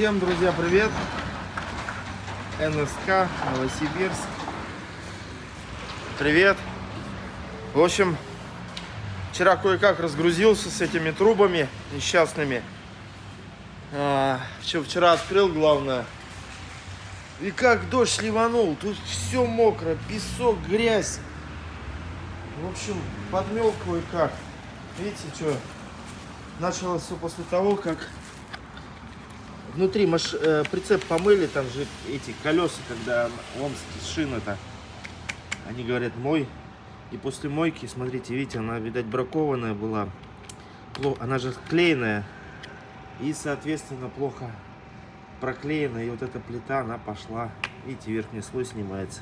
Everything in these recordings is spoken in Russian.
Всем, друзья, привет! НСК, Новосибирск. Привет! В общем, вчера кое-как разгрузился с этими трубами несчастными. Вчера открыл, главное. И как дождь ливанул, тут все мокро, песок, грязь. В общем, подмел кое-как. Видите, что? Началось все после того, как внутри прицеп помыли, там же эти колеса, когда омские шины-то, они говорят, мой. И после мойки, смотрите, видите, она, видать, бракованная была. Она же клееная. И, соответственно, плохо проклеена. И вот эта плита, она пошла. Видите, верхний слой снимается.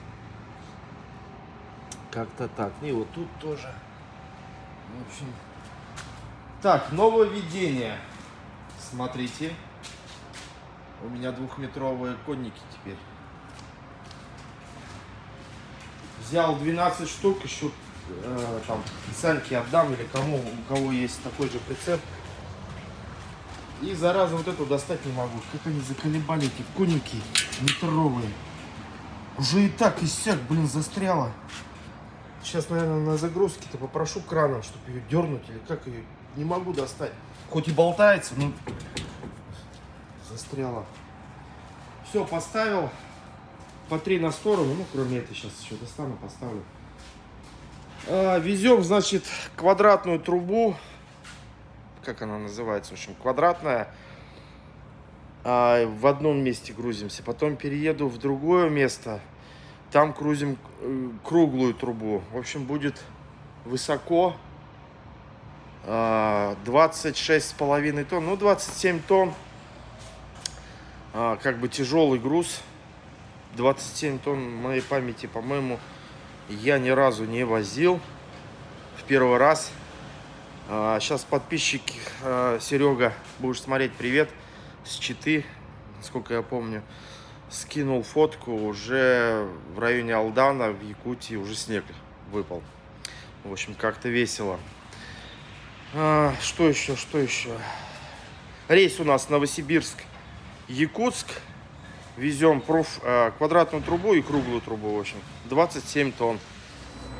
Как-то так. И вот тут тоже. В общем. Так, нововведение. Смотрите. У меня 2-метровые конники теперь. Взял 12 штук, еще там Саньке отдам или кому, у кого есть такой же прицеп. И зараза вот эту достать не могу. Как они заколебали, эти конники метровые. Уже и так иссяк, блин, застряла. Сейчас, наверное, на загрузке-то попрошу краном, чтобы ее дернуть или как ее. Не могу достать. Хоть и болтается, но застряла. Все, поставил. По 3 на сторону. Ну, кроме этой, сейчас еще достану, поставлю. Везем, значит, квадратную трубу. Как она называется? В общем, квадратная. В одном месте грузимся. Потом перееду в другое место. Там грузим круглую трубу. В общем, будет высоко. 26,5 тонн. Ну, 27 тонн. Как бы тяжелый груз. 27 тонн, моей памяти, по-моему, я ни разу не возил. В первый раз. Сейчас подписчики, Серега, будешь смотреть, привет, с Читы, насколько я помню, скинул фотку. Уже в районе Алдана, в Якутии, уже снег выпал. В общем, как-то весело. Что еще? Рейс у нас Новосибирск-Якутск. Везем квадратную трубу и круглую трубу, в общем. 27 тонн.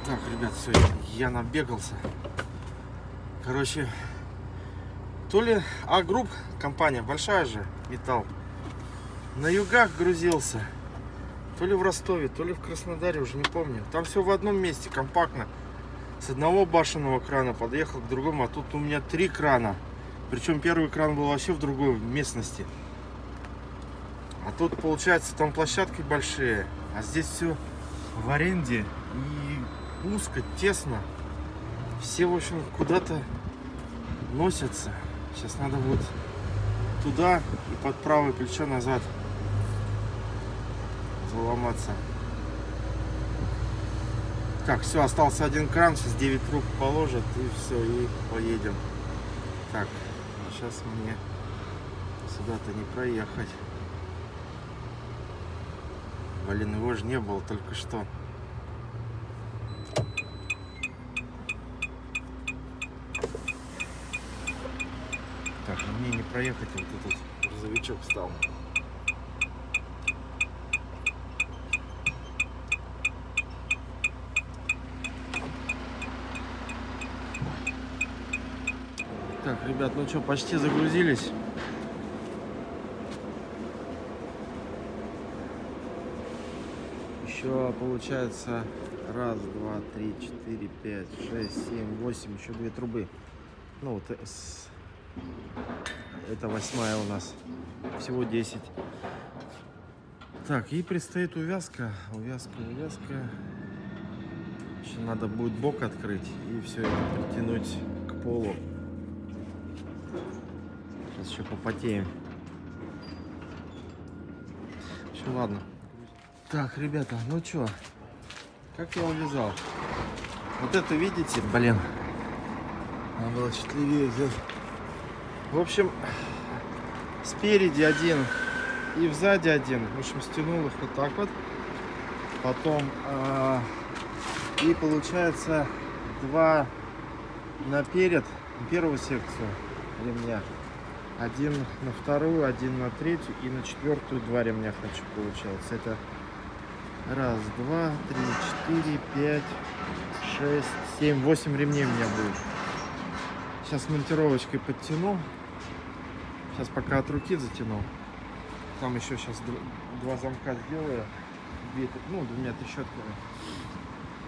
Так, ребят, все, я набегался. Короче, то ли А-групп, компания большая же, металл, на югах грузился. То ли в Ростове, то ли в Краснодаре, уже не помню. Там все в одном месте, компактно. С одного башенного крана подъехал к другому, а тут у меня 3 крана. Причем первый кран был вообще в другой местности. А тут, получается, там площадки большие, а здесь все в аренде и узко, тесно. Все, в общем, куда-то носятся. Сейчас надо вот туда и под правое плечо назад заломаться. Так, все, остался один кран, сейчас 9 труб положат и все, и поедем. Так, сейчас мне сюда-то не проехать. Блин, его же не было только что. Так, мне не проехать, вот этот грузовичок встал. Так, ребят, ну что, почти загрузились. Еще получается 1, 2, 3, 4, 5, 6, 7, 8, еще 2 трубы. Ну вот это 8-я у нас. Всего 10. Так, и предстоит увязка. Увязка. Еще надо будет бок открыть и все это притянуть к полу. Сейчас еще попотеем. Все, ладно. Так, ребята, ну чё, как я увязал? Вот это видите, блин, надо было чуть левее взять. В общем, спереди один и сзади один. В общем, стянул их вот так вот. Потом, и получается 2 наперед, первую секцию ремня. Один на вторую, один на третью и на четвертую 2 ремня хочу, получается. Это раз, два, три, 4, 5, 6, 7, 8 ремней у меня будет. Сейчас монтировочкой подтяну. Сейчас пока от руки затяну. Там еще сейчас 2 замка сделаю. 2 трещотками.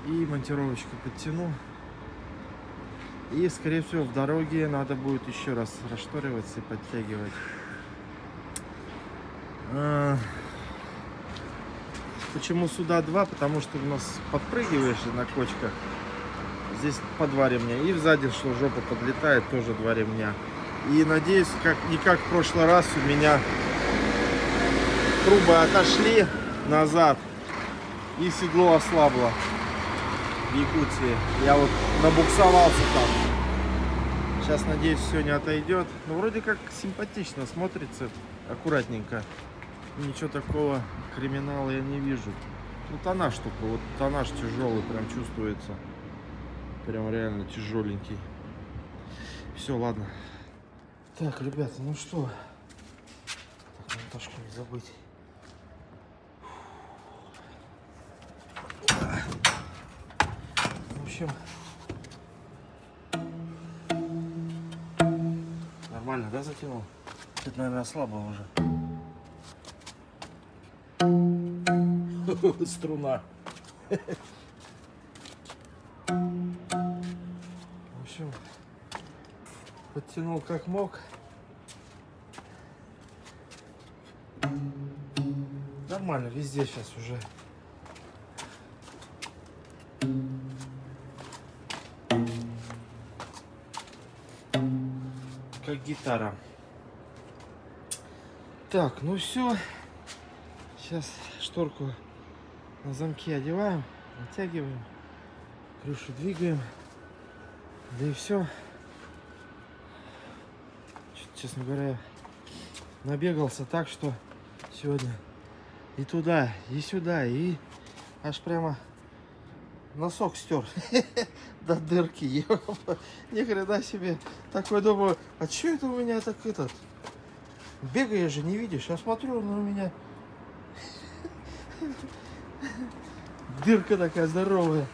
И монтировочкой подтяну. И, скорее всего, в дороге надо будет еще раз расшториваться и подтягивать. Почему сюда 2? Потому что у нас подпрыгиваешь на кочках. Здесь по 2 ремня. И сзади, что жопа подлетает, тоже 2 ремня. И надеюсь, не как в прошлый раз у меня трубы отошли назад и седло ослабло в Якутии. Я вот набуксовался там. Сейчас, надеюсь, все не отойдет. Но вроде как симпатично смотрится, аккуратненько. Ничего такого криминала я не вижу. Ну, тоннаж только, вот тоннаж тяжелый, прям чувствуется. Прям реально тяжеленький. Все, ладно. Так, ребята, ну что? Так, монтажку не забыть. В общем, нормально, да, затянул? Это, наверное, слабо уже. Струна. В общем, подтянул как мог. Нормально, везде сейчас уже. Как гитара. Так, ну все. Сейчас шторку на замке одеваем, натягиваем, крышу двигаем. Да и все. Честно говоря, набегался так, что сегодня и туда, и сюда, и аж прямо носок стер до дырки. Ни хрена себе. Такой думаю, а что это у меня так этот? Бегаешь же, не видишь. Я смотрю, но у меня дырка такая здоровая.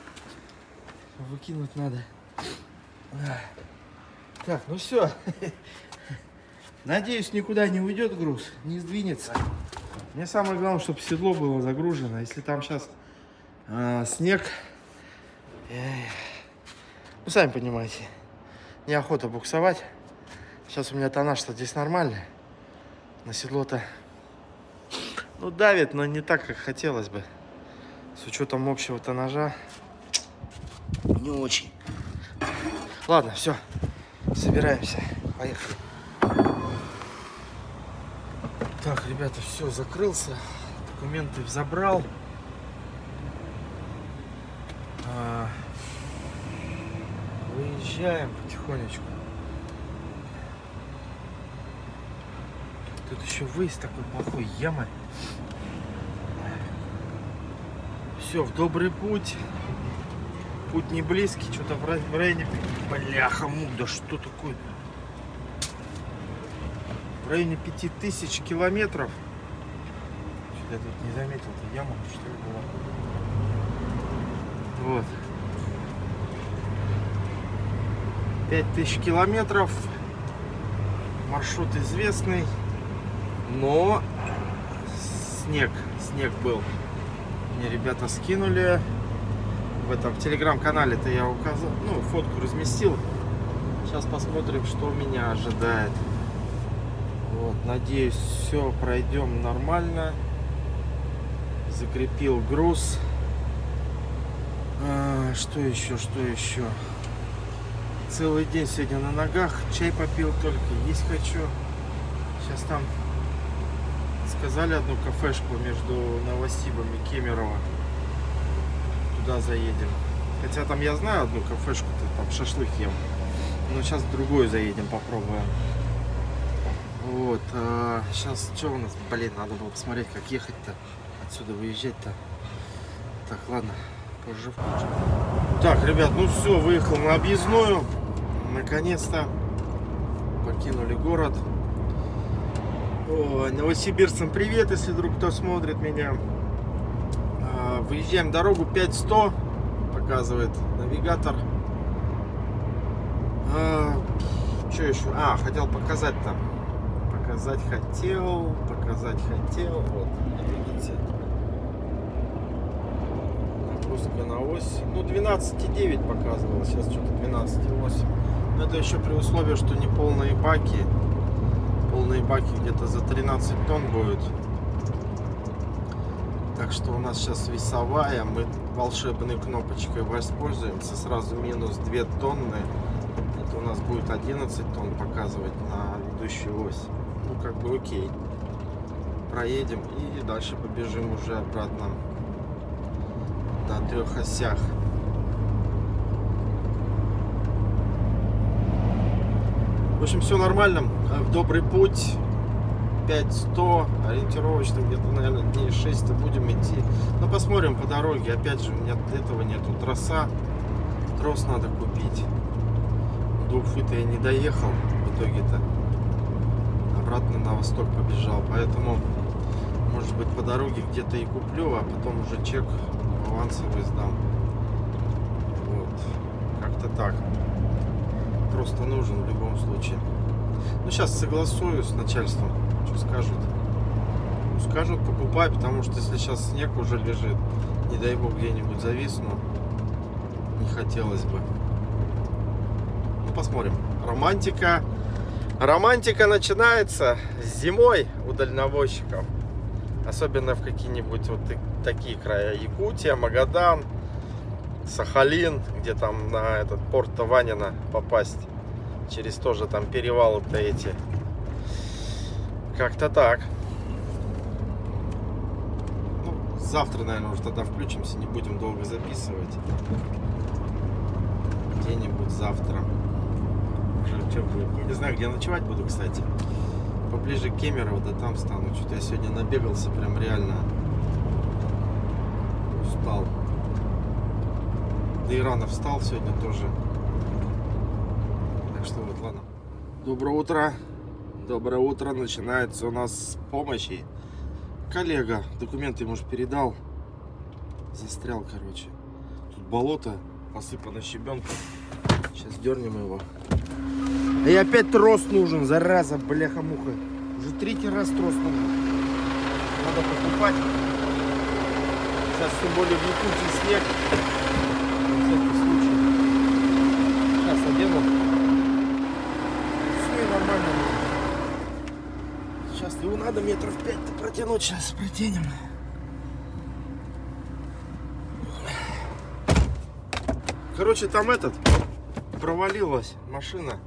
Выкинуть надо. Так, ну все. Надеюсь, никуда не уйдет груз, не сдвинется. Мне самое главное, чтобы седло было загружено. Если там сейчас снег, вы сами понимаете, неохота буксовать. Сейчас у меня тоннаж-то здесь нормальный. На седло-то, ну, давит, но не так, как хотелось бы. С учетом общего тоннажа не очень. Ладно, все, собираемся, поехали. Так, ребята, все, закрылся, документы забрал. Выезжаем потихонечку. Тут еще выезд такой плохой, яма. Все, в добрый путь. Путь не близкий, что-то в районе... Бляха, мук, да что такое? В районе 5000 километров. Что-то я тут не заметил, это яма, что ли, была. Вот. 5000 километров. Маршрут известный. Но снег был. Мне ребята скинули. В телеграм-канале-то я указал, ну, фотку разместил. Сейчас посмотрим, что меня ожидает. Вот, надеюсь, все пройдем нормально. Закрепил груз. Что еще? Целый день сегодня на ногах. Чай попил только, есть хочу. Сейчас там сказали одну кафешку между Новосибом и Кемерово. Туда заедем. Хотя там я знаю одну кафешку, там шашлык ем. Но сейчас в другую заедем, попробуем. Вот. Сейчас что у нас? Блин, надо было посмотреть, как ехать-то. Отсюда выезжать-то. Так, ладно. Позже включим. Так, ребят, ну все, выехал на объездную. Наконец-то покинули город. Ой, новосибирцам привет, если вдруг кто смотрит меня. Выезжаем дорогу 5100, показывает навигатор. Что еще? Хотел показать там. Показать хотел. Вот, видите. Нагрузка на ось. Ну, 12,9 показывало, сейчас что-то 12,8. Но это еще при условии, что не полные баки. Полные баки где-то за 13 тонн будут. Так что у нас сейчас весовая. Мы волшебной кнопочкой воспользуемся. Сразу минус 2 тонны. Это у нас будет 11 тонн показывать на ведущую ось. Ну, как бы окей. Проедем и дальше побежим уже обратно на 3 осях. В общем, все нормально. В добрый путь. 5100. Ориентировочно где-то, наверное, дней 6 будем идти. Но посмотрим по дороге. Опять же, у меня этого нету. Трасса. Трос надо купить. До Уфы-то я не доехал. В итоге-то обратно на восток побежал. Поэтому, может быть, по дороге где-то и куплю, а потом уже чек авансовый сдам. Вот. Как-то так. Просто нужен в любом случае. Ну, сейчас согласую с начальством. Что скажут? Ну, скажут, покупай, потому что если сейчас снег уже лежит, не дай бог где-нибудь зависну, не хотелось бы. Ну, посмотрим. Романтика. Романтика начинается зимой у дальнобойщиков. Особенно в какие-нибудь вот такие края. Якутия, Магадан, Сахалин, где там на этот порт Ванина попасть. Через тоже там перевалы-то эти. Как-то так. Ну, завтра, наверное, уже тогда включимся. Не будем долго записывать. Где-нибудь завтра. Не знаю, где ночевать буду, кстати. Поближе к Кемерово, да там стану. Что-то я сегодня набегался, прям реально устал. Да и рано встал сегодня тоже. Так что вот, ладно. Доброе утро. Доброе утро. Начинается у нас с помощи. Коллега документы ему же передал. Застрял, короче. Тут болото, посыпано щебенкой. Сейчас дернем его. И опять трос нужен, зараза, бляха-муха. Уже 3-й раз трос нужен. Надо покупать. Сейчас тем более в Якутии снег. На всякий случай. Сейчас одену. Все и нормально. Сейчас его надо метров 5 протянуть. Сейчас протянем. Короче, там провалилась машина.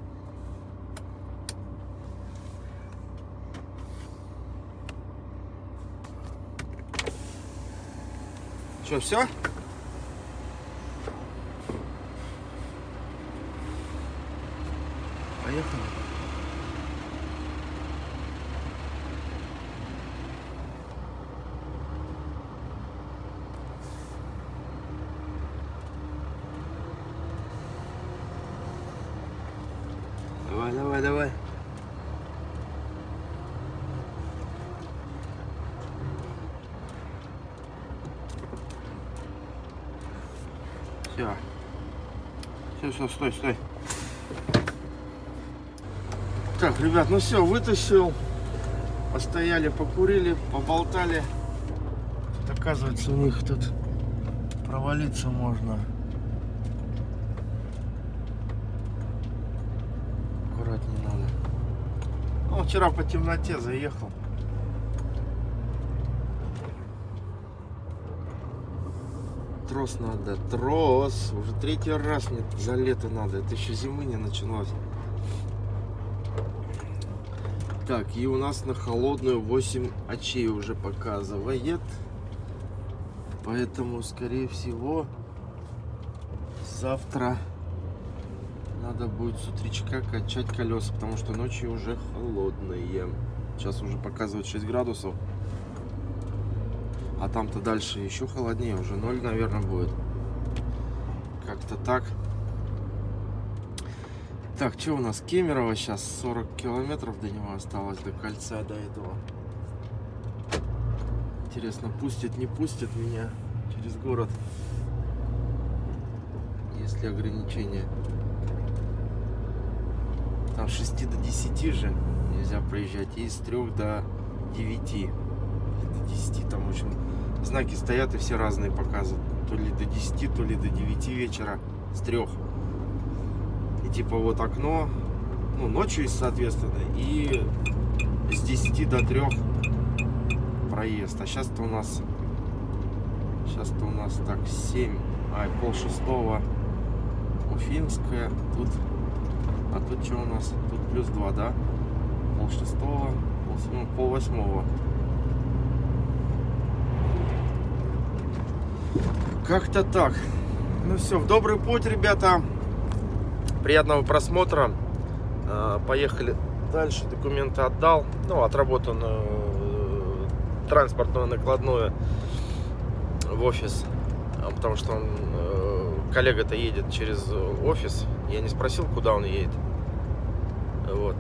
Что, все? Поехали. Давай, давай, давай. Все, стой, стой. Так, ребят, ну все, вытащил. Постояли, покурили, поболтали. Тут, оказывается, у них тут провалиться можно. Аккуратнее надо. Ну, вчера по темноте заехал. Трос надо, трос. Уже 3-й раз мне за лето надо. Это еще зимы не началось. Так, и у нас на холодную 8 очей уже показывает. Поэтому, скорее всего, завтра надо будет с утречка качать колеса, потому что ночью уже холодные. Сейчас уже показывает 6 градусов. А там-то дальше еще холоднее, уже 0, наверное, будет. Как-то так. Так, что у нас? Кемерово сейчас 40 километров до него осталось, до кольца, до этого. Интересно, пустит, не пустит меня через город? Есть ли ограничения? Там с 6 до 10 же нельзя проезжать, и с 3 до 9. До 10 там, в общем, знаки стоят и все разные показывают. То ли до 10, то ли до 9 вечера, с 3. И типа вот окно, ну, ночью, соответственно, и с 10 до 3 проезд. А сейчас-то у нас так 7, пол-6 Уфимская. А тут что у нас? Тут плюс 2, да? Пол-6, пол-8. Как-то так. Ну все, в добрый путь, ребята. Приятного просмотра. Поехали дальше. Документы отдал. Ну, отработанную транспортную накладную в офис. Потому что он, коллега-то едет через офис. Я не спросил, куда он едет. Вот.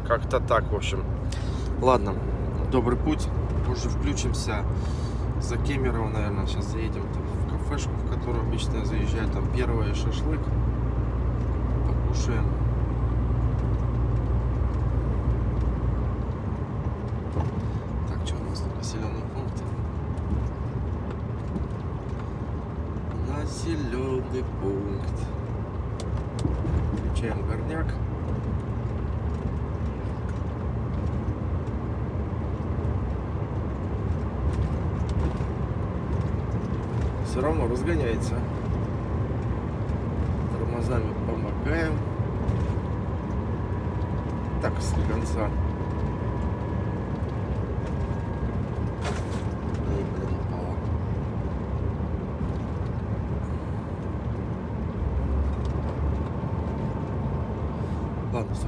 Как-то так, в общем. Ладно, добрый путь. Позже включимся. За Кемерово, наверное, сейчас заедем там в кафешку, в которую обычно я заезжаю. Там первый шашлык. Покушаем. Так, что у нас тут? Населенный пункт. Населенный пункт. Включаем горняк. Все равно разгоняется. Тормозами помогаем. Так, с конца. Ладно, все.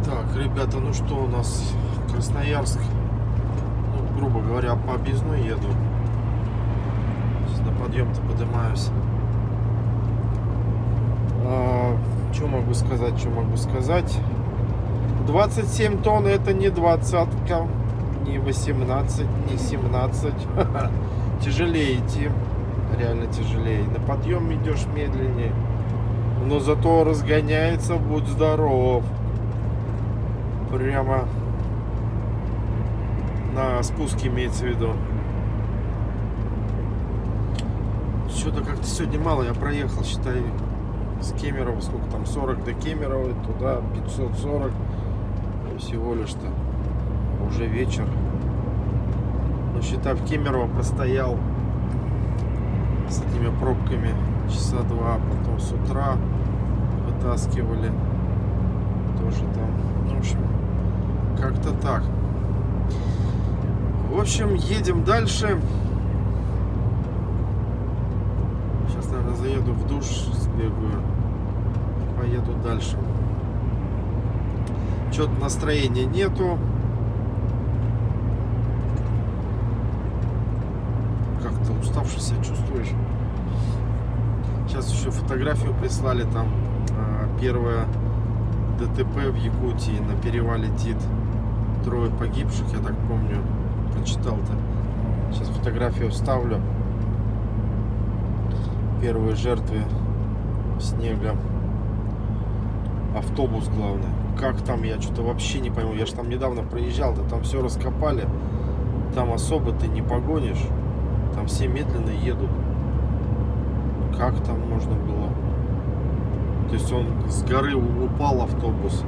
Так, ребята, ну что у нас? Красноярск. Ну, грубо говоря, по объездной еду. На подъем-то поднимаюсь. Что могу сказать? 27 тонн это не 20-ка, не 18, не 17. Тяжелее идти. Реально тяжелее. На подъем идешь медленнее. Но зато разгоняется, будь здоров. Прямо на спуске имеется в виду. Что-то как-то сегодня мало я проехал, считай, с Кемерово, сколько там, 40 до Кемерово, туда 540 всего лишь-то, уже вечер. Ну, считай, в Кемерово простоял с этими пробками часа 2, потом с утра вытаскивали, тоже там, ну, в общем, как-то так. В общем, едем дальше. Наверное, заеду в душ, сбегаю, поеду дальше. Что-то настроения нету. Как-то уставший себя чувствуешь. Сейчас еще фотографию прислали, там первое ДТП в Якутии, на перевале Тит. 3 погибших, я так помню, прочитал-то. Сейчас фотографию вставлю. Первые жертвы снега. Автобус, главное. Как там, я что-то вообще не пойму. Я же там недавно проезжал, да там все раскопали. Там особо ты не погонишь. Там все медленно едут. Как там можно было? То есть он с горы упал, автобус.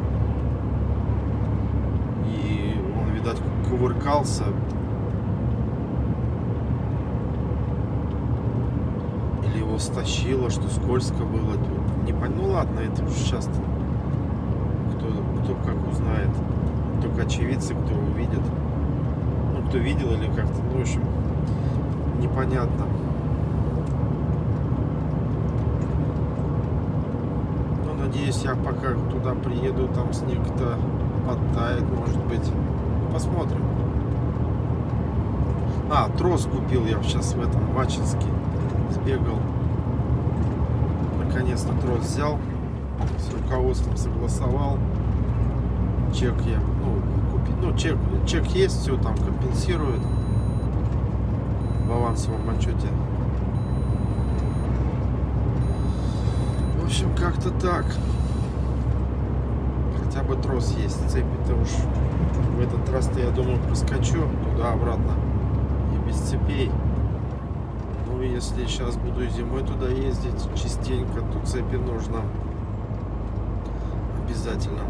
И он, видать, кувыркался. Его стащило, что скользко было. Не понял. Ну ладно, это уже сейчас кто как узнает. Только очевидцы, кто увидит. Ну, кто видел или как-то. Ну, в общем, непонятно. Ну, надеюсь, я пока туда приеду, там снег-то подтает, может быть. Посмотрим. Трос купил я сейчас в этом, в Ачинске. Сбегал. Наконец-то трос взял. С руководством согласовал. Чек я, купить, чек есть, все там компенсирует в авансовом отчете. В общем, как-то так. Хотя бы трос есть, цепи-то уж в этот раз-то, я думаю, проскочу туда-обратно и без цепей. Ну, если сейчас буду зимой туда ездить частенько, то цепи нужно обязательно.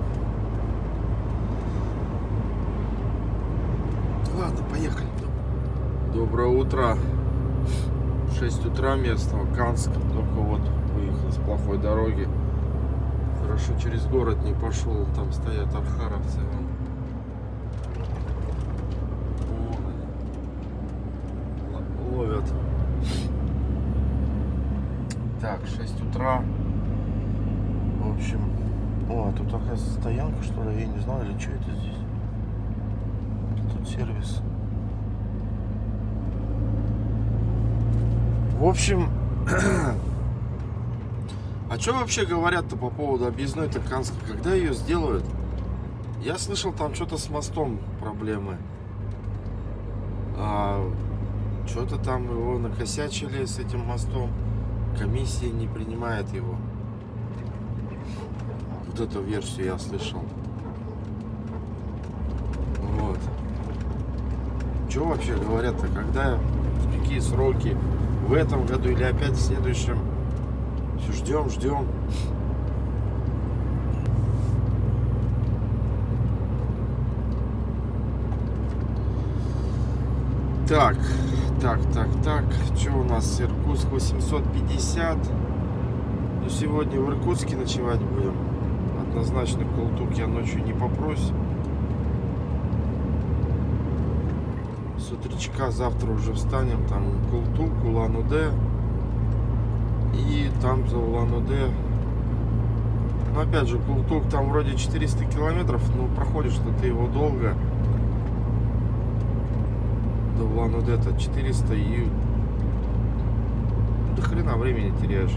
Ладно, поехали. Доброе утро. 6 утра местного, Канск. Только вот выехал с плохой дороги. Хорошо через город не пошел. Там стоят архаровцы. Ловят. Так, 6 утра. В общем. О, тут оказывается стоянка, что ли? Я не знаю, или что это здесь. Тут сервис. В общем, а что вообще говорят-то по поводу объездной-то Канска? Когда ее сделают? Я слышал, там что-то с мостом проблемы. Что-то там его накосячили с этим мостом. Комиссия не принимает его. Вот эту версию я слышал. Вот. Что вообще говорят-то? Когда, в какие сроки? В этом году или опять в следующем? Все ждем. Так. Что у нас? Иркутск 850. Ну, сегодня в Иркутске ночевать будем. Однозначно к Ултук я ночью не попрусь. С утречка завтра уже встанем. Там Ултук, Улан-Удэ. И там за Улан-Удэ. Но опять же, Ултук там вроде 400 километров. Но проходишь ты его долго. До Улан-Удэ-то 400 и до хрена времени теряешь.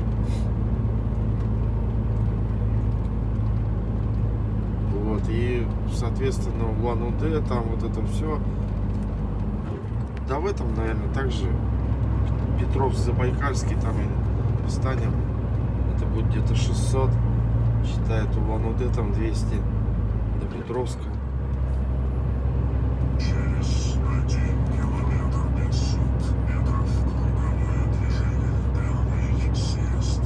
Вот, и соответственно Улан-Удэ, там вот это все. Да в этом, наверное, также Петровск-Забайкальский, там и встанем. Это будет где-то 600. Считает Улан-Удэ там 200 до Петровска. Через 1 километр 500 метров круговое движение, прямый съезд.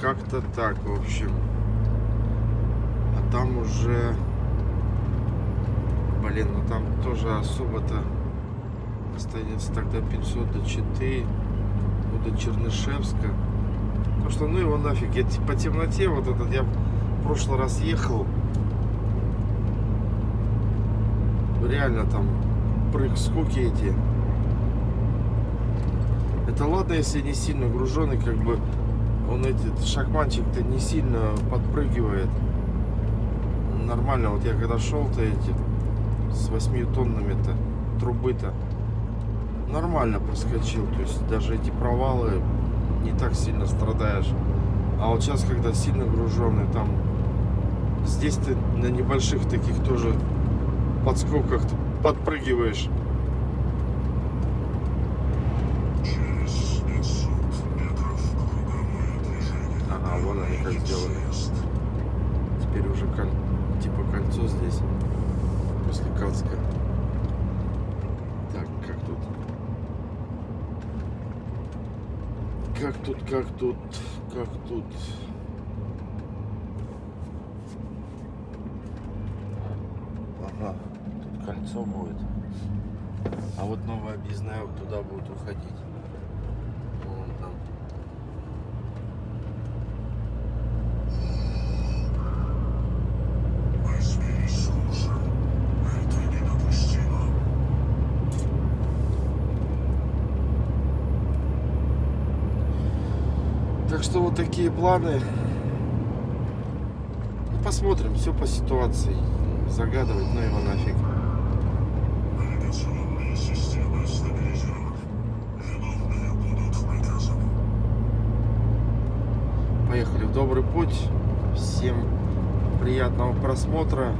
Как-то так, в общем. А там уже... Блин, ну там тоже особо-то останется тогда 500 до Читы, до Чернышевска. Потому что, ну его нафиг, я по темноте вот этот, я в прошлый раз ехал. Реально там прыг скуки эти. Это ладно, если не сильно груженный, как бы он этот шахманчик-то не сильно подпрыгивает. Нормально, вот я когда шел-то эти с 8 тоннами-то трубы-то нормально проскочил. То есть даже эти провалы не так сильно страдаешь. А вот сейчас, когда сильно груженный, там здесь ты на небольших таких тоже подскоках подпрыгиваешь. Через 500 метров круговое движение. Ага, вон они как сделали. Теперь уже типа кольцо здесь после Канска. Так, как тут? Ага, тут кольцо будет. А вот новая объездная вот туда будет уходить. Вон там. Возьми слушай. Это недопустимо. Так что вот такие планы. Ну, посмотрим, все по ситуации. Загадывать, ну его нафиг. Навигационные в добрый путь. Всем приятного просмотра.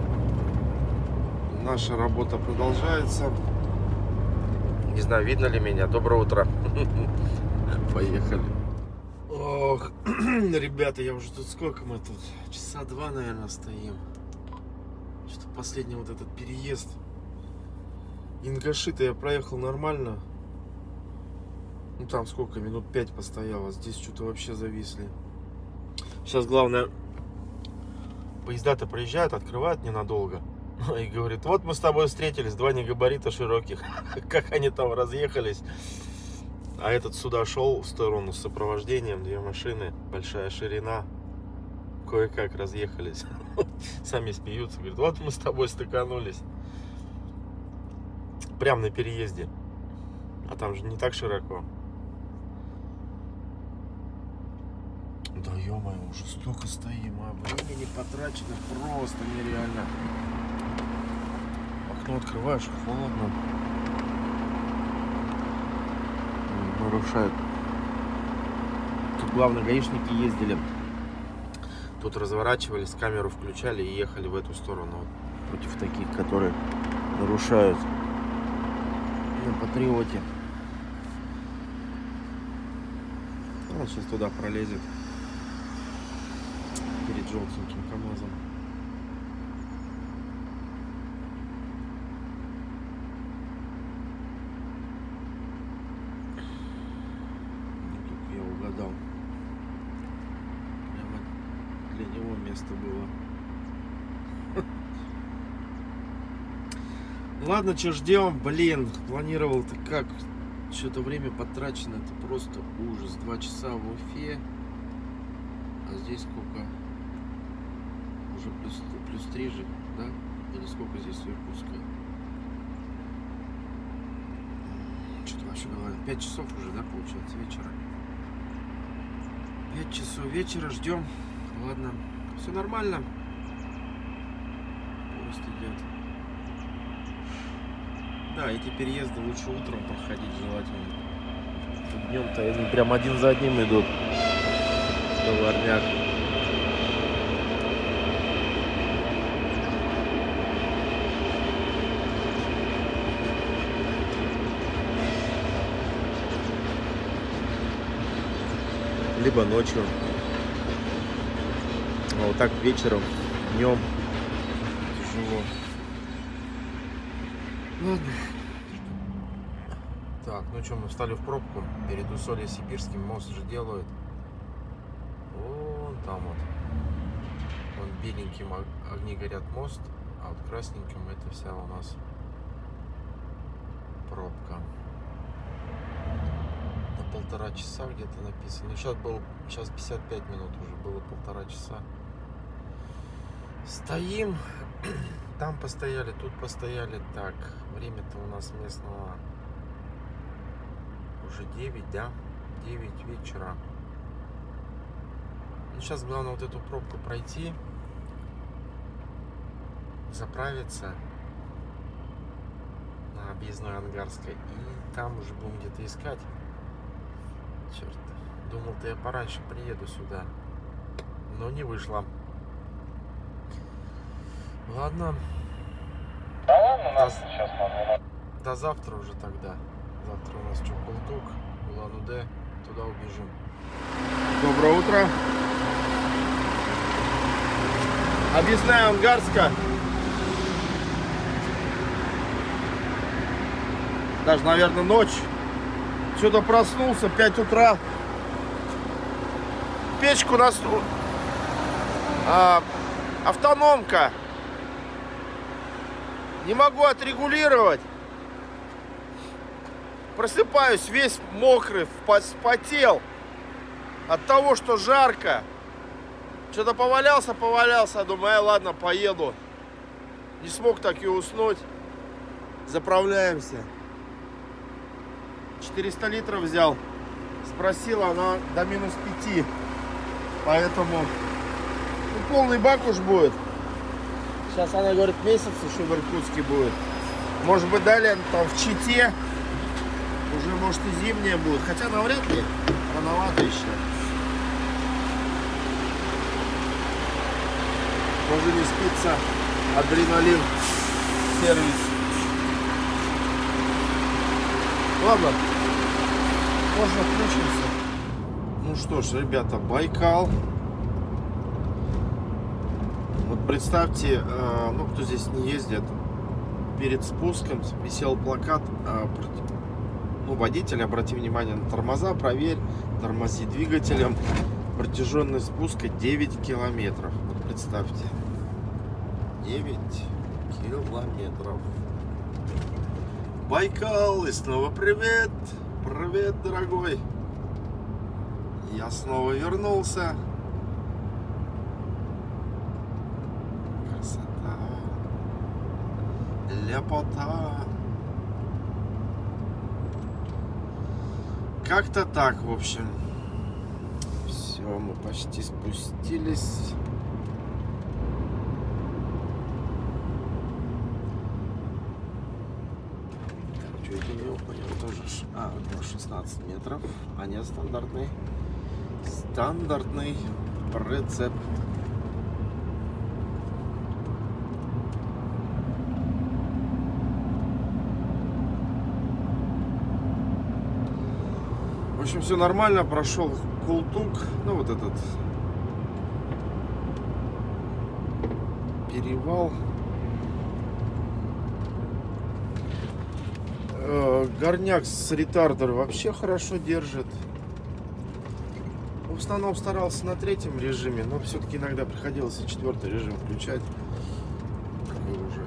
Наша работа продолжается. Не знаю, видно ли меня. Доброе утро. Поехали. Ох, ребята, я уже тут сколько мы тут? Часа два, наверное, стоим. Что-то последний вот этот переезд. Ингаши-то я проехал нормально. Ну там сколько, минут 5 постояло. Здесь что-то вообще зависли. Сейчас главное, поезда-то приезжают, открывают ненадолго. И говорит, вот мы с тобой встретились, два негабарита широких. Как они там разъехались. А этот сюда шел в сторону с сопровождением, две машины, большая ширина. Кое-как разъехались. Сами смеются, говорят, вот мы с тобой стыканулись. Прям на переезде. А там же не так широко. Да ё-моё, уже столько стоим, а времени потрачено просто нереально. Окно открываешь, холодно. Нарушают. Тут главное, гаишники ездили. Тут разворачивались, камеру включали и ехали в эту сторону. Вот, против таких, которые нарушают на Патриоте. Он сейчас туда пролезет. Перед желтеньким КамАЗом. Я угадал. Прямо для него место было. Ладно, что ждем. Блин, планировал-то как. Что-то время потрачено. Это просто ужас. 2 часа в Уфе. А здесь сколько? Уже плюс 3 же, да? Или сколько здесь в Иркутске? Что-то вообще говорю. 5 часов уже, да, получается, вечера. 5 часов вечера ждем. Ладно, все нормально. Поезд идет. Да, эти переезды лучше утром проходить желательно. Днем-то они прям один за одним идут. Товарняк. Либо ночью. А вот так вечером, днем тяжело. Ладно. Так, ну что, мы встали в пробку. Перед Усольем-Сибирским мост же делают. Вон там вот. Вон беленьким огни горят мост, а вот красненьким это вся у нас пробка. На 1,5 часа где-то написано. Ну, сейчас 55 минут уже, было 1,5 часа. Стоим. Там постояли, тут постояли. Так, время-то у нас местного уже 9, да? 9 вечера. Ну, сейчас главное вот эту пробку пройти, заправиться на объездной Ангарской, и там уже будем где-то искать. Черт, думал-то я пораньше приеду сюда, но не вышло. Ладно. Да ладно, нас сейчас надо. До завтра уже тогда. Завтра у нас Чукултук, Улан-Удэ, туда убежим. Доброе утро. Объездная Ангарска. Даже, наверное, ночь. Что-то проснулся, 5 утра. Печку у нас автономка. Не могу отрегулировать. Просыпаюсь весь мокрый, вспотел от того, что жарко. Что-то повалялся, думаю, ладно, поеду. Не смог так и уснуть. Заправляемся. 400 литров взял. Спросила, она до -5. Поэтому полный бак уж будет. Сейчас она говорит, месяц еще в Иркутске будет. Может быть, далее там в Чите уже, может, и зимняя будет. Хотя навряд ли, рановато еще. Тоже не спится. Адреналин. Сервис. Ладно. Можно включиться. Ну что ж, ребята, Байкал. Вот представьте, ну кто здесь не ездит, перед спуском висел плакат, ну, водитель, обрати внимание на тормоза, проверь, тормози двигателем. Протяженность спуска 9 километров. Вот представьте. 9 километров. Байкал, и снова привет. Привет, дорогой. Я снова вернулся. Красота. Ляпота. Как-то так, в общем. Все, мы почти спустились. Так, что это не понял, тоже. А, у него 16 метров, а не стандартный. Стандартный прицеп. В общем, все нормально, прошел Култук, ну вот этот перевал. Горняк с ретардер вообще хорошо держит. В основном старался на 3-м режиме, но все-таки иногда приходилось и 4-й режим включать. Какой уже.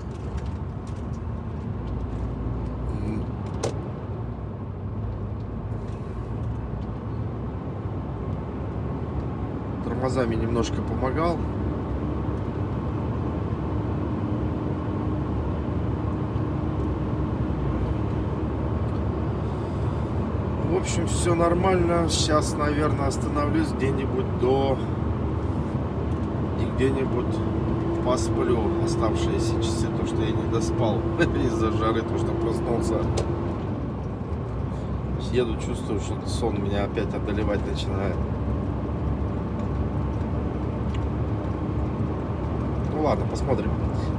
Тормозами немножко помогал. В общем, все нормально. Сейчас, наверное, остановлюсь где-нибудь и где-нибудь посплю оставшиеся часы, то, что я не доспал из-за жары, то, что проснулся. Еду, чувствую, что сон меня опять одолевать начинает. Ну ладно, посмотрим.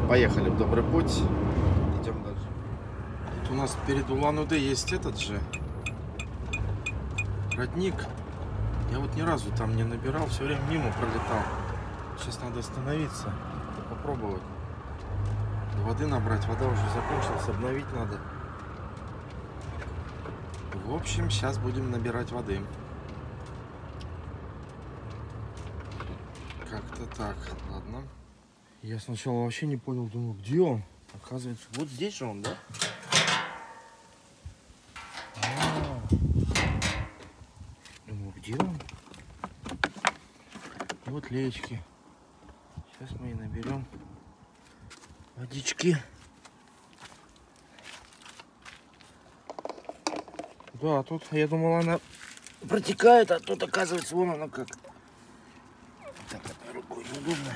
Поехали в добрый путь. Идем дальше. Вот у нас перед Улан-Удэ есть этот же родник. Я вот ни разу там не набирал, все время мимо пролетал. Сейчас надо остановиться и попробовать воды набрать. Вода уже закончилась, обновить надо. В общем, сейчас будем набирать воды. Как-то так, ладно. Я сначала вообще не понял, думаю, где он? Оказывается, вот здесь же он, да? Думаю, где он? Вот леечки. Сейчас мы и наберем водички. Да, тут я думал, она протекает, а тут оказывается вон она как. Так, одной рукой неудобно.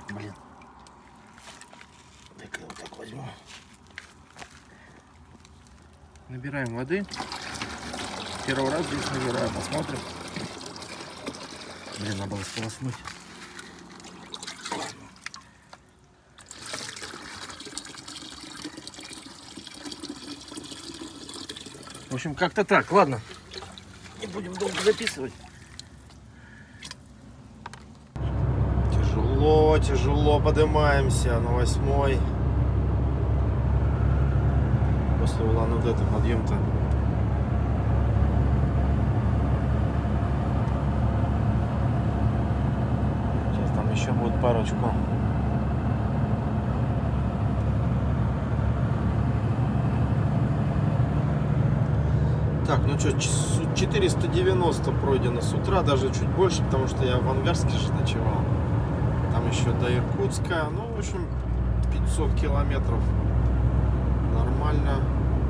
Блин. Так, я вот так возьму. Набираем воды. Первый раз здесь набираем, посмотрим. Блин, надо было сполоснуть. В общем, как-то так. Ладно. Не будем долго записывать. Тяжело, тяжело поднимаемся на 8-й. После Улан-Удэ подъем-то. Еще будет парочку. Так, ну что, 490 пройдено с утра, даже чуть больше, потому что я в Ангарске же ночевал. Там еще до Иркутска, ну, в общем, 500 километров. Нормально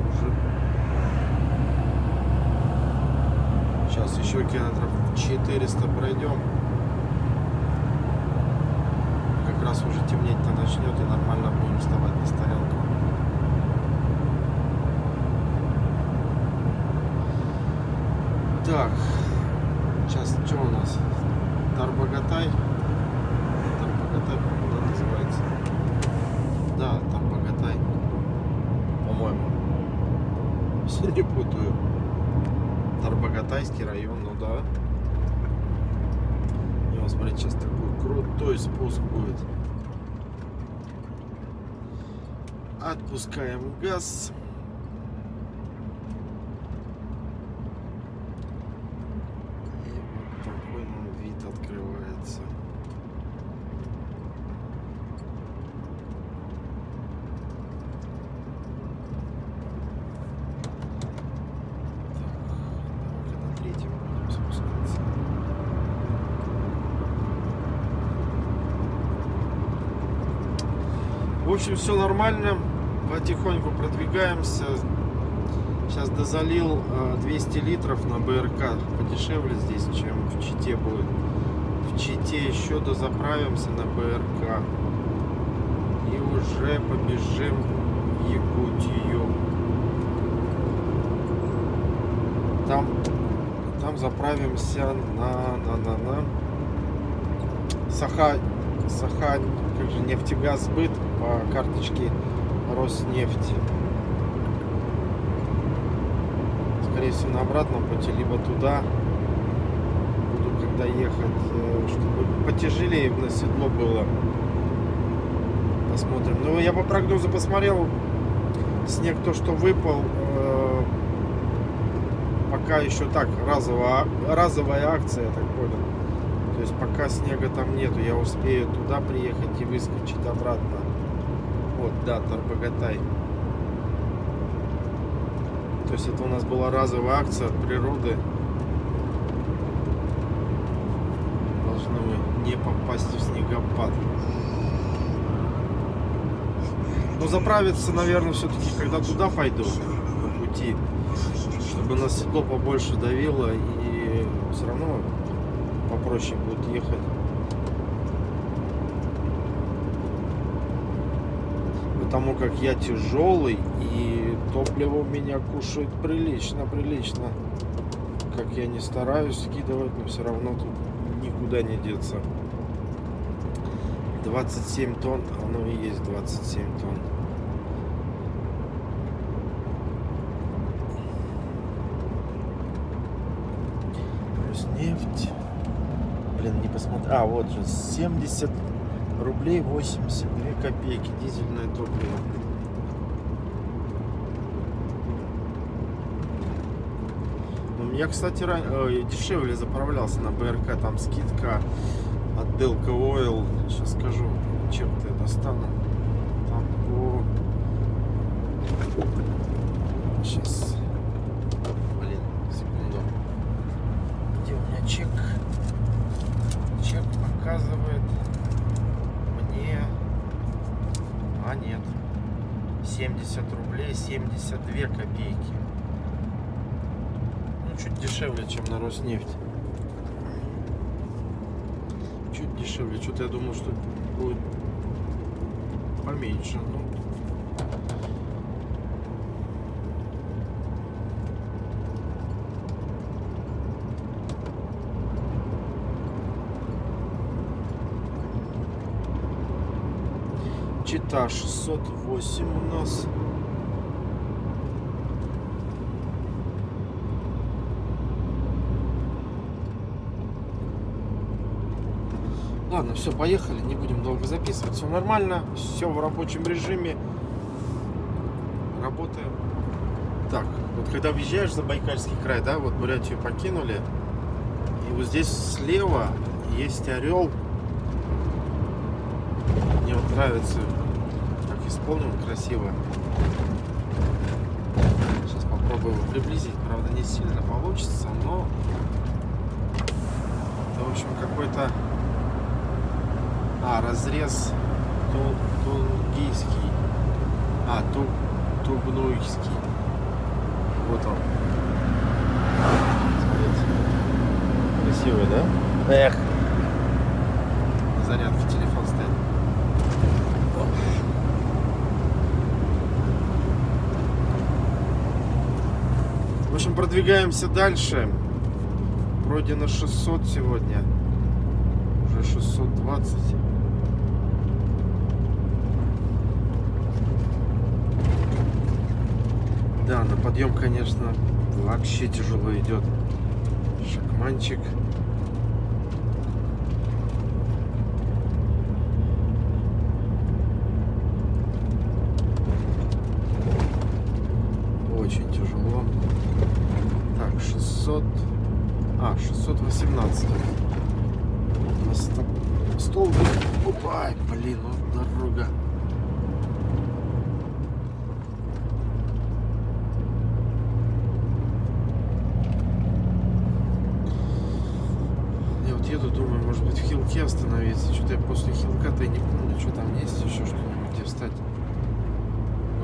уже. Сейчас еще километров 400 пройдем. Как раз уже темнеть-то начнет, и нормально будем вставать на стоянку. Так, сейчас что у нас? Тарбагатай. Тарбагатай, по-моему, называется. Да, Тарбагатай. По-моему. Если не путаю. Тарбагатайский район, ну да. И вот смотрите, сейчас такой крутой спуск будет. Отпускаем газ. И вот такой нам вид открывается. Так, давай-ка на третьем будем спускаться. В общем, все нормально. Потихоньку продвигаемся. Сейчас дозалил 200 литров на БРК. Подешевле здесь, чем в Чите будет. В Чите еще дозаправимся на БРК. И уже побежим в Якутию. Там заправимся на Саха, как же, нефтегазбыт по карточке Роснефти. Скорее всего, на обратном пути, либо туда буду, когда ехать, чтобы потяжелее на седло было. Посмотрим. Ну, я по прогнозу посмотрел, снег то, что выпал, пока еще так, разовая акция, я так понял. То есть пока снега там нету, я успею туда приехать и выскочить обратно. Вот, да, Тарбагатай. То есть это у нас была разовая акция от природы. Должны мы не попасть в снегопад. Но заправиться, наверное, все-таки когда туда пойду, по пути, чтобы на седло побольше давило, и все равно попроще будет ехать. Потому как я тяжелый, и топливо у меня кушает прилично. Как я не стараюсь скидывать, но все равно тут никуда не деться. 27 тонн, оно и есть 27 тонн. Роснефть. Блин, не посмотрел. А, вот же, 70 рублей 82 копейки дизельное топливо. Я, кстати, дешевле заправлялся на БРК, там скидка от Delco Oil. Сейчас скажу, чем-то я достану. Там по... Сейчас. Блин, секунду. Где у меня чек? Чек показывает мне... А, нет. 70 рублей 72 копейки. Чуть дешевле, чем на Роснефть. Чуть дешевле. Что-то я думал, что будет поменьше. Ну. Чита 608 у нас. Ладно, все, поехали, не будем долго записывать, все нормально, все в рабочем режиме, работаем. Так, вот когда въезжаешь в Забайкальский край, да, вот Бурятию покинули, и вот здесь слева есть орел. Мне вот нравится, как исполнен красиво. Сейчас попробую его приблизить, правда не сильно получится, но это, в общем, какой-то... разрез тунгийский. Тугнуйский. Вот он. Смотрите. Красивый, да? Эх. На зарядке телефон стоит. В общем, продвигаемся дальше. Пройдено 600 сегодня. Уже 620. Да, на подъем, конечно, вообще тяжело идет. Шакманчик. Очень тяжело. Так, 600. 618. Стол. Опа, блин, вот дорога. Я вот еду, думаю, может быть в Хилке остановиться. Что-то я после Хилка-то и не помню, что там есть еще что-нибудь, где встать.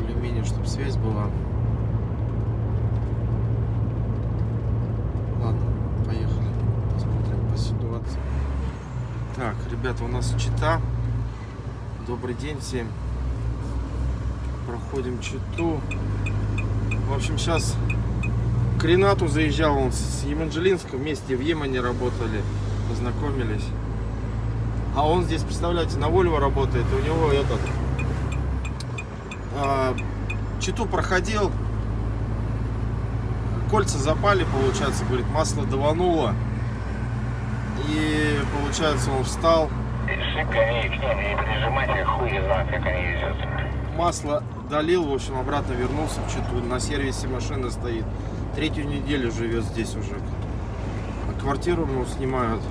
Более-менее, чтобы связь была. Ладно, поехали. Посмотрим по ситуации. Так, ребята, у нас Чита. Добрый день всем. Проходим Читу. В общем, сейчас к Ренату заезжал, он с Еманжелинском вместе в Емане работали, познакомились. А он здесь, представляете, на Вольво работает, и у него Читу проходил, кольца запали, получается, говорит, масло давануло. И получается, он встал. Шибко они к ним не прижимайте, хуй знает, как они ездят. Масло долил, в общем, обратно вернулся в Читу. На сервисе машина стоит. 3-ю неделю живет здесь уже. А квартиру ему снимают.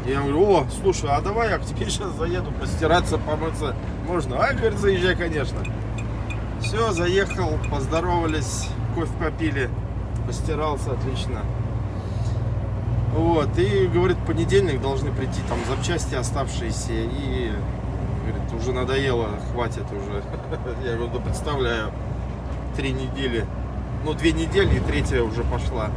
Я говорю, о, слушай, а давай я к тебе сейчас заеду постираться, помыться. Можно? А, говорит, заезжай, конечно. Все, заехал, поздоровались, кофе попили, постирался, отлично. Вот, и говорит, в понедельник должны прийти там запчасти оставшиеся. И говорит, уже надоело, хватит уже. Я говорю, да представляю, 3 недели. Ну, 2 недели, и 3-я уже пошла.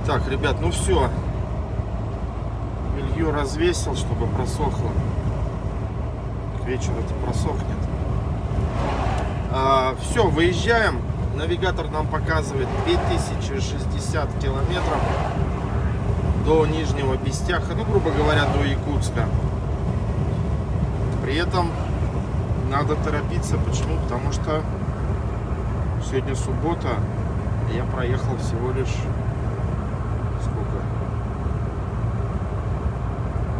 Так, ребят, ну все. Белье развесил, чтобы просохло. К вечеру это просохнет. Все, выезжаем. Навигатор нам показывает 2060 километров до Нижнего Бестяха, ну, грубо говоря, до Якутска. При этом надо торопиться. Почему? Потому что сегодня суббота, и я проехал всего лишь сколько?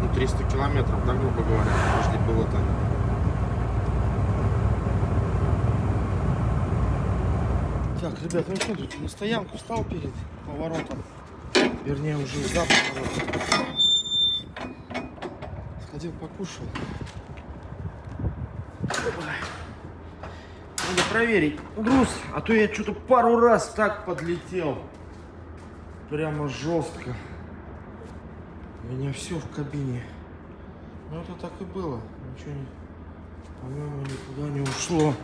Ну, 300 километров, да, грубо говоря. Подожди, было-то. Так, ребят, ну что тут, на стоянку встал перед поворотом, вернее уже за поворотом. Сходил, покушал. Надо проверить груз, а то я что-то пару раз так подлетел. Прямо жестко. У меня все в кабине. Ну это так и было. Ничего не, по-моему, никуда не ушло.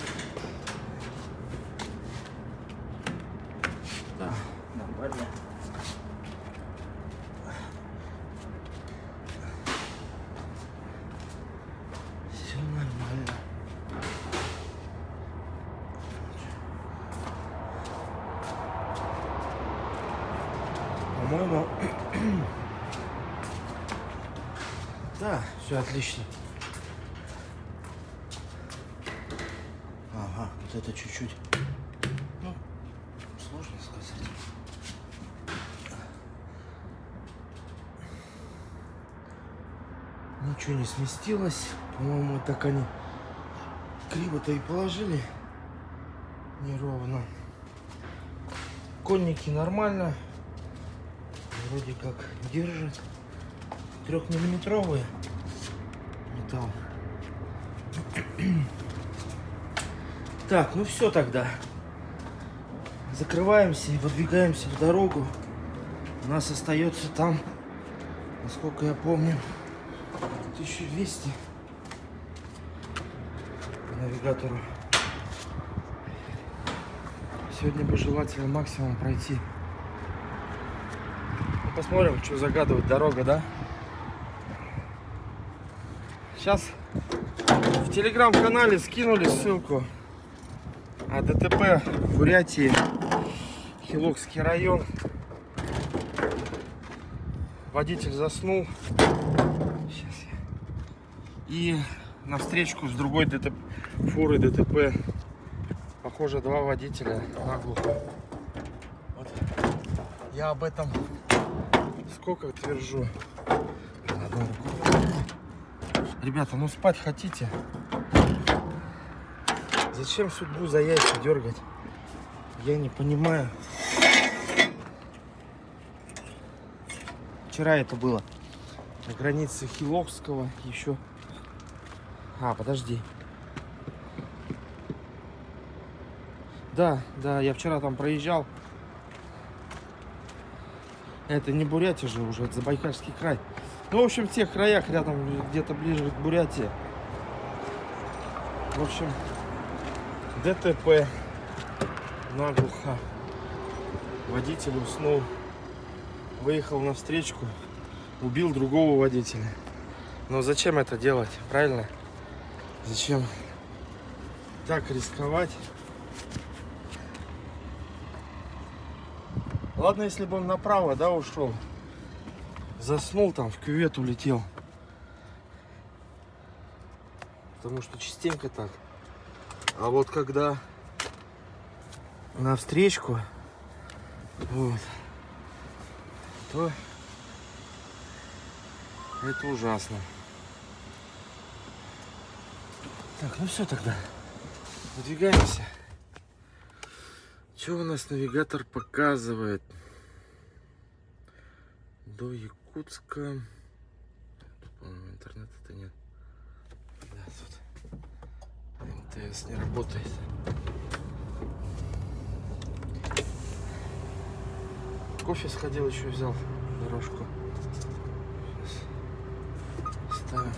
Да, нормально. Все нормально. По-моему, да, все отлично. Ага, вот это чуть-чуть. Ну, сложно сказать. Ничего не сместилось. По-моему, так они криво-то и положили. Неровно. Конники нормально. Вроде как держит. 3-миллиметровый металл. Так, ну все тогда. Закрываемся и выдвигаемся в дорогу. У нас остается там, насколько я помню, 1200 по навигатору. Сегодня бы желательно максимум пройти. Ну, посмотрим, что загадывает дорога, да? Сейчас в телеграм-канале скинули ссылку о ДТП в Бурятии. Хилокский район. Водитель заснул. Сейчас я. И на встречку с другой фурой ДТП. Похоже, два водителя наглухо. Вот. Я об этом сколько твержу. Ребята, ну спать хотите? Зачем судьбу за яйца дергать? Я не понимаю. Вчера это было на границе Хилокского еще. А, подожди. Да, я вчера там проезжал. Это не Бурятия же уже, это Забайкальский край. Ну, в общем, в тех краях рядом, где-то ближе к Бурятии. В общем, ДТП наглухо. Водитель уснул. Выехал на встречку, убил другого водителя. Но зачем это делать, правильно? Зачем так рисковать? Ладно, если бы он направо, да, ушел. Заснул там, в кювет улетел. Потому что частенько так. А вот когда на встречку, вот, то это ужасно. Так, ну все тогда. Выдвигаемся. Что у нас навигатор показывает? До Якутска. Тут, по-моему, интернета-то нет. Да, тут МТС не работает. Кофе сходил, еще взял дорожку. Сейчас ставим.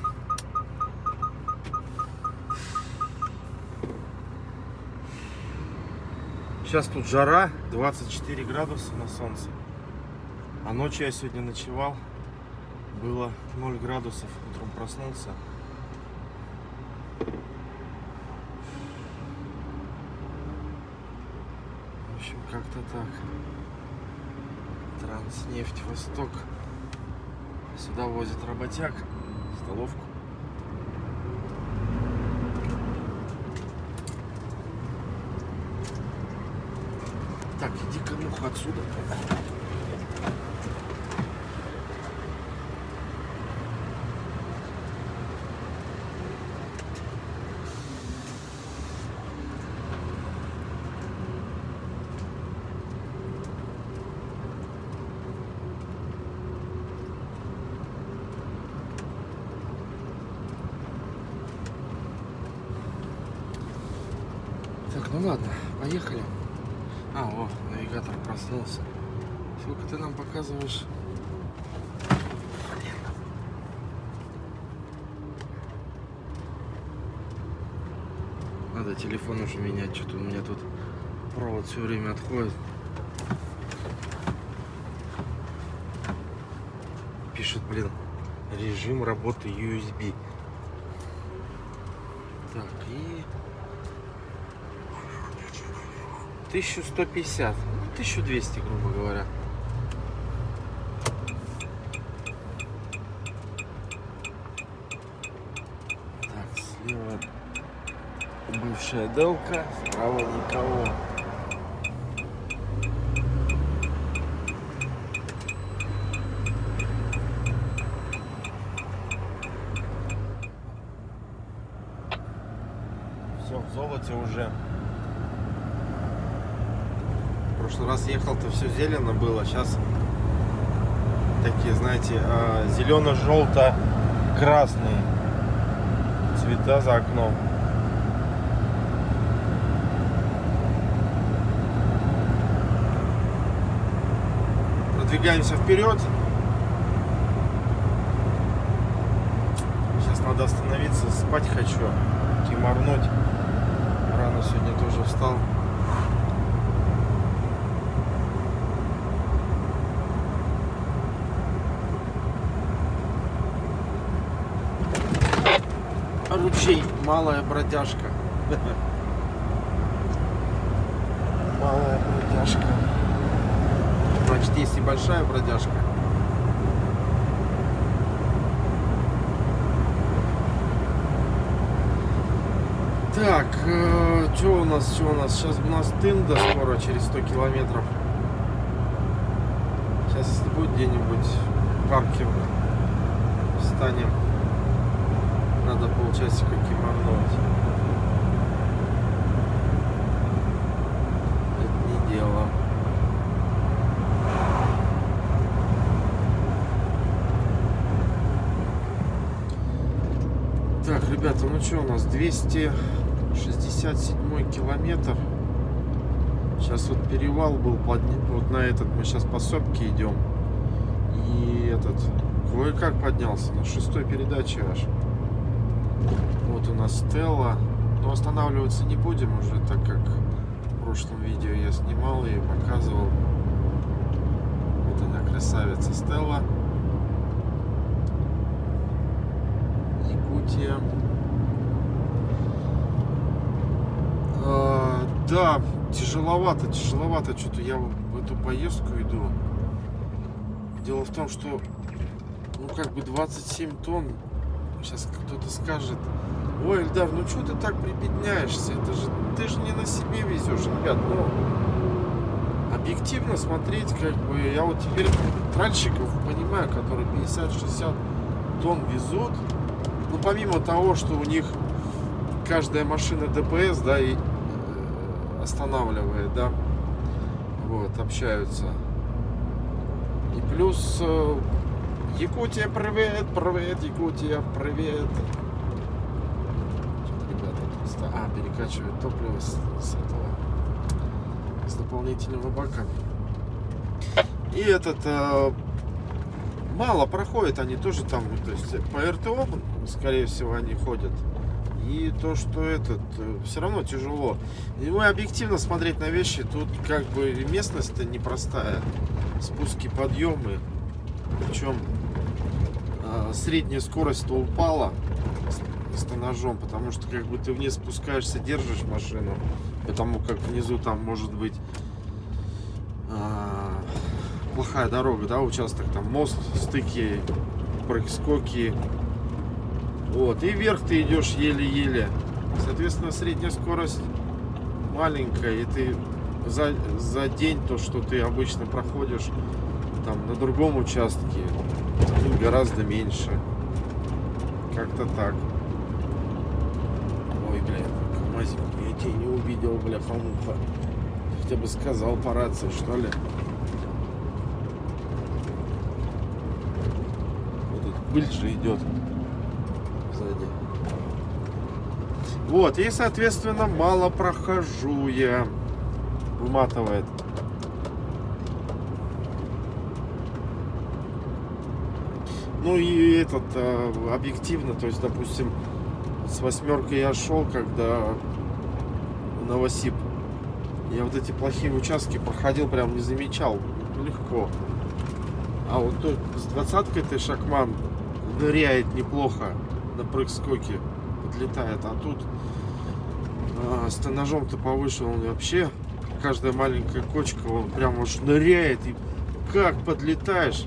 Сейчас тут жара, 24 градуса на солнце. А ночью я сегодня ночевал, было 0 градусов, утром проснулся. В общем, как-то так. Транснефть Восток. Сюда возят работяг, столовку. Так, иди-ка, муха, отсюда. Так, ну ладно, поехали. А, о, навигатор проснулся. Сколько ты нам показываешь? Надо телефон уже менять, что-то у меня тут провод все время отходит. Пишет, блин, режим работы USB. Так, и 1150, 1200, грубо говоря. Так, слева бывшая Делка, справа никого. Все, в золоте уже. В прошлый раз ехал-то все зелено было, сейчас такие, знаете, зелено-желто-красные цвета за окном. Продвигаемся вперед. Сейчас надо остановиться, спать хочу, кимарнуть. Рано сегодня тоже встал. Ручей, малая бродяжка. Малая бродяжка. здесь и большая продяжка. Так, что у нас? Сейчас у нас Тында скоро, через 100 километров. Сейчас, если будет где-нибудь паркинг, встанем. Надо полчасика кимануть. Это не дело. Так, ребята, ну что у нас? 267 километр. Сейчас вот перевал был вот на этот. Мы сейчас по сопке идем. И этот кое-как поднялся на 6-й передаче аж. Вот у нас Стелла. Но останавливаться не будем уже, так как в прошлом видео я снимал и показывал. Вот она, красавица Стелла. Якутия. Да, тяжеловато. Что-то я в эту поездку иду. Дело в том, что, ну, как бы 27 тонн. Сейчас кто-то скажет: ой, Эльдар, ну что ты так прибедняешься? Ты же не на себе везешь, ребят. Ну, объективно смотреть, как бы, я вот теперь тральщиков понимаю, которые 50-60 тонн везут. Ну, помимо того, что у них каждая машина ДПС, да, и останавливает, да, вот, общаются. И плюс Якутия, привет, Якутия, привет. Что-то ребята тут перекачивают топливо с дополнительного бака. И этот мало проходит, они тоже там, то есть по РТО, скорее всего, они ходят. И то, что все равно тяжело. И мы объективно смотреть на вещи, тут как бы местность-то непростая. Спуски, подъемы. Причем средняя скорость-то упала с тоннажом, потому что как бы ты вниз спускаешься, держишь машину, потому как внизу там может быть плохая дорога, да, участок, там мост, стыки, скоки. Вот, и вверх ты идешь еле-еле. Соответственно, средняя скорость маленькая, и ты за день то, что ты обычно проходишь там на другом участке, гораздо меньше. Как-то так. Ой, бля, КамАЗик, я тебя не увидел, бля, хамуха. Хотя бы сказал по рации, что ли. Вот тут пыль же идет сзади. Вот, и, соответственно, мало прохожу я. Выматывает. Ну и этот, объективно, то есть, допустим, с 8-й я шел, когда Новосиб. Я вот эти плохие участки проходил, прям не замечал. Легко. А вот с 20-кой ты Шакман ныряет неплохо на прыг-скоке, подлетает. А тут с тоннажом-то повыше, он вообще, каждая маленькая кочка, он прям уж ныряет. И как подлетаешь.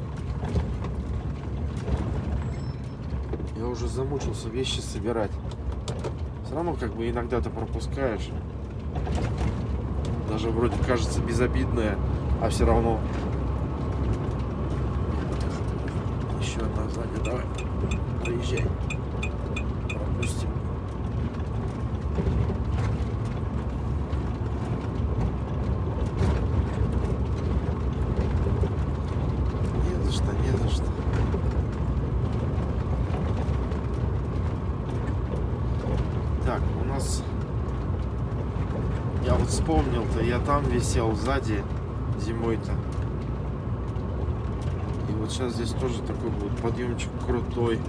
Я уже замучился вещи собирать. Все равно как бы иногда ты пропускаешь. Даже вроде кажется безобидное, а все равно. Еще одна сзади, давай. Проезжай. Пропустим. Не за что, не за что. Так, у нас... Я вот вспомнил-то, я там висел сзади зимой-то. И вот сейчас здесь тоже такой будет подъемчик крутой.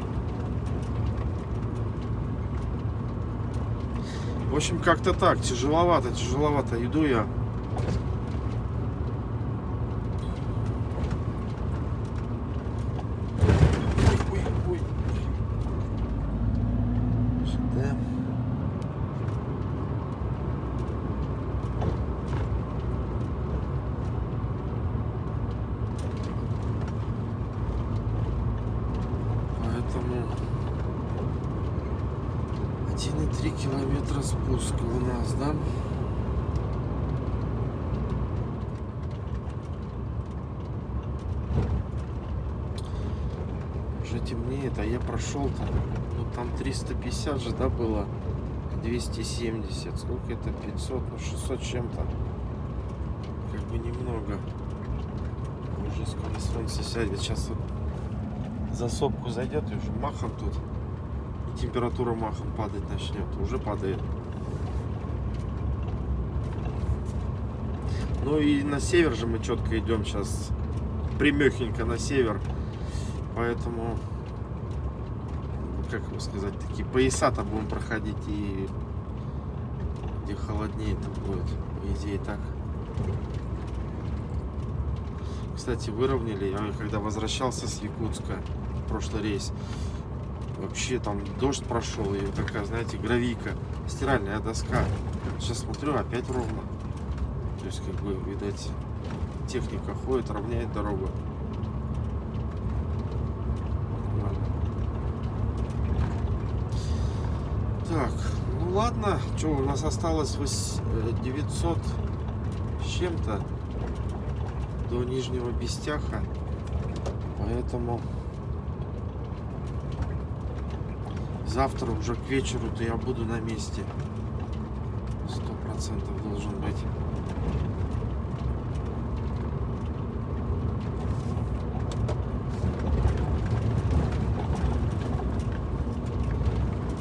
В общем, как-то так, тяжеловато. Иду я. Ой. Да. 1,3 километра спуска у нас, да? Уже темнеет, а я прошел-то. Ну там 350 же, да, было? 270. Сколько это? 500, ну 600 чем-то. Как бы немного. Уже скоро солнце сядет. Сейчас вот за сопку зайдет и уже махом тут. И температура махом падать начнет. Уже падает. Ну и на север же мы четко идем сейчас. Прямехенько на север. Поэтому, как вам сказать, такие пояса-то будем проходить. И где холоднее это будет. По идее так. Кстати, выровняли. Я когда возвращался с Якутска, прошлый рейс, вообще там дождь прошел, и такая, знаете, гравийка, стиральная доска. Сейчас смотрю, опять ровно. То есть, как бы, видать, техника ходит, равняет дорогу. Нормально. Так, ну ладно. Что, у нас осталось 900 с чем-то до Нижнего Бестяха. Поэтому завтра уже к вечеру-то я буду на месте. 100% должен быть.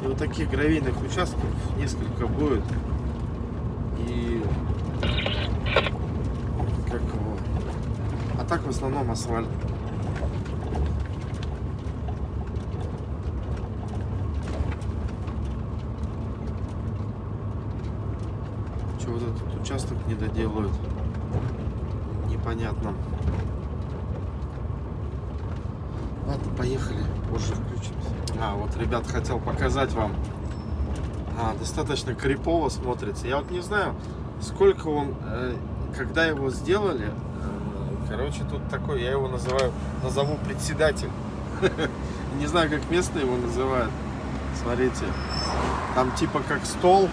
И вот таких гравийных участков несколько будет. И как его? А так в основном асфальт. Что вот этот участок не доделают? Непонятно. Ладно, поехали. Позже включимся. А, вот, ребят, хотел показать вам. Достаточно крипово смотрится. Я вот не знаю, сколько он, когда его сделали. Короче, тут такой, я его назову председатель. Не знаю, как местные его называют. Смотрите, там типа как стол,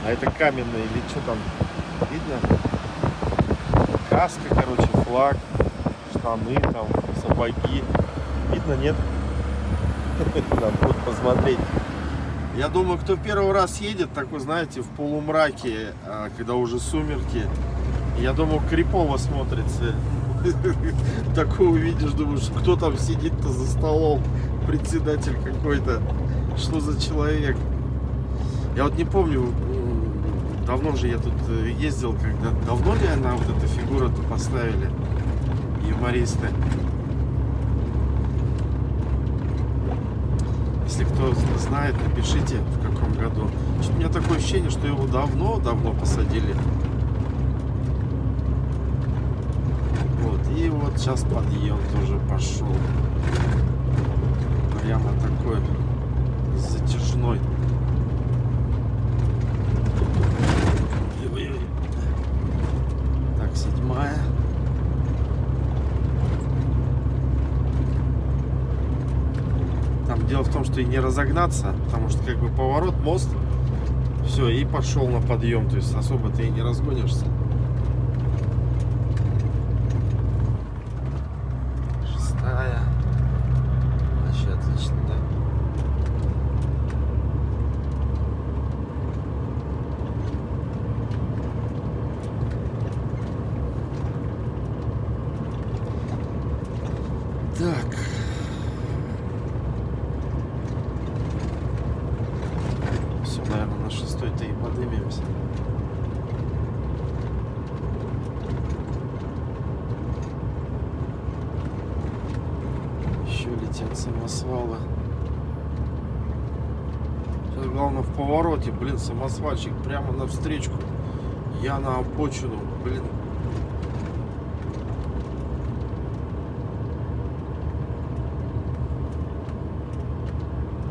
а это каменный или что там, видно? Каска, короче, флаг, штаны там, сапоги. Видно, нет? Надо будет посмотреть. Я думаю, кто первый раз едет, такой, знаете, в полумраке, когда уже сумерки, я думаю, крипово смотрится. Такое увидишь, думаешь, кто там сидит-то за столом, председатель какой-то, что за человек. Я вот не помню, давно же я тут ездил, когда, давно ли она вот эту фигуру-то поставили, юмористы. Если кто знает, напишите, в каком году. У меня такое ощущение, что его давно посадили. Вот, и вот сейчас подъем тоже пошел. Прямо такой затяжной. Так, 7-я. Там дело в том, что и не разогнаться, потому что как бы поворот, мост, все, и пошел на подъем, то есть особо ты и не разгонишься. 6-я. Вообще отлично, да? Так. Все, наверное, на 6-й-то и поднимемся. Еще летят самосвалы. Сейчас главное в повороте, блин, самосвальчик прямо навстречу. Я на обочину, блин.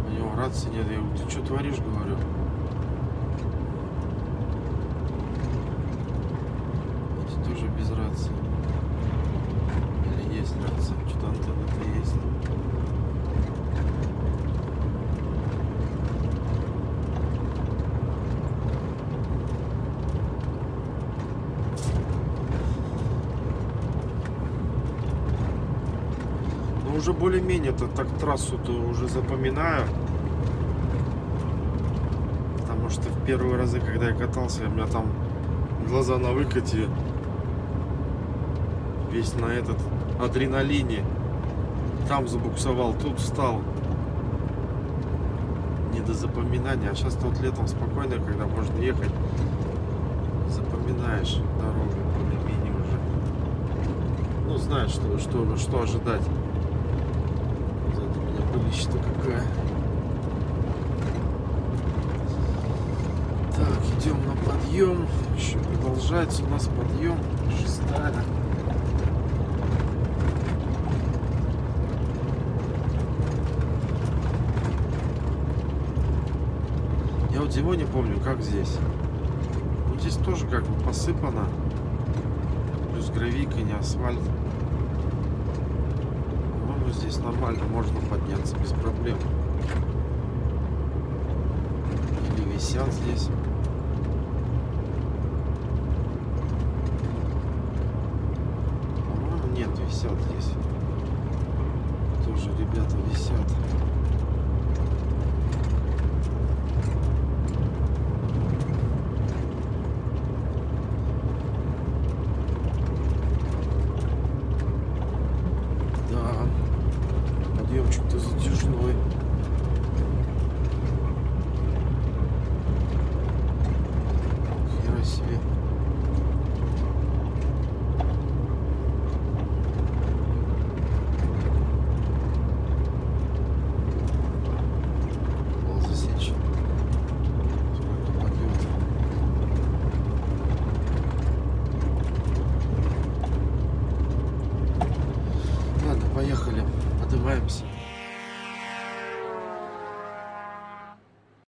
У него рации нет, я говорю, ты что творишь, говорю. Эти тоже без рации. Или есть рация, что-то антенна-то есть. уже более-менее так трассу-то уже запоминаю. Потому что в первые разы, когда я катался, у меня там глаза на выкате. Весь на этот адреналине. Там забуксовал, тут встал. Не до запоминания. А сейчас вот летом спокойно, когда можно ехать, запоминаешь дорогу более-менее уже. Ну, знаешь, что ожидать. Зато у меня пылища-то какая. Так, идем на подъем. Еще продолжается у нас подъем. 6-я. Я вот зимой не помню, как здесь. Ну, здесь тоже как бы посыпано. Плюс гравийка, не асфальт. По-моему, здесь нормально можно подняться без проблем. Или висят здесь. По-моему, нет, висят здесь. Тоже ребята висят. Подъемчик-то затяжной. Хера себе. Пол засечь. Сколько подъем-то. Ладно, поехали. Поднимаемся.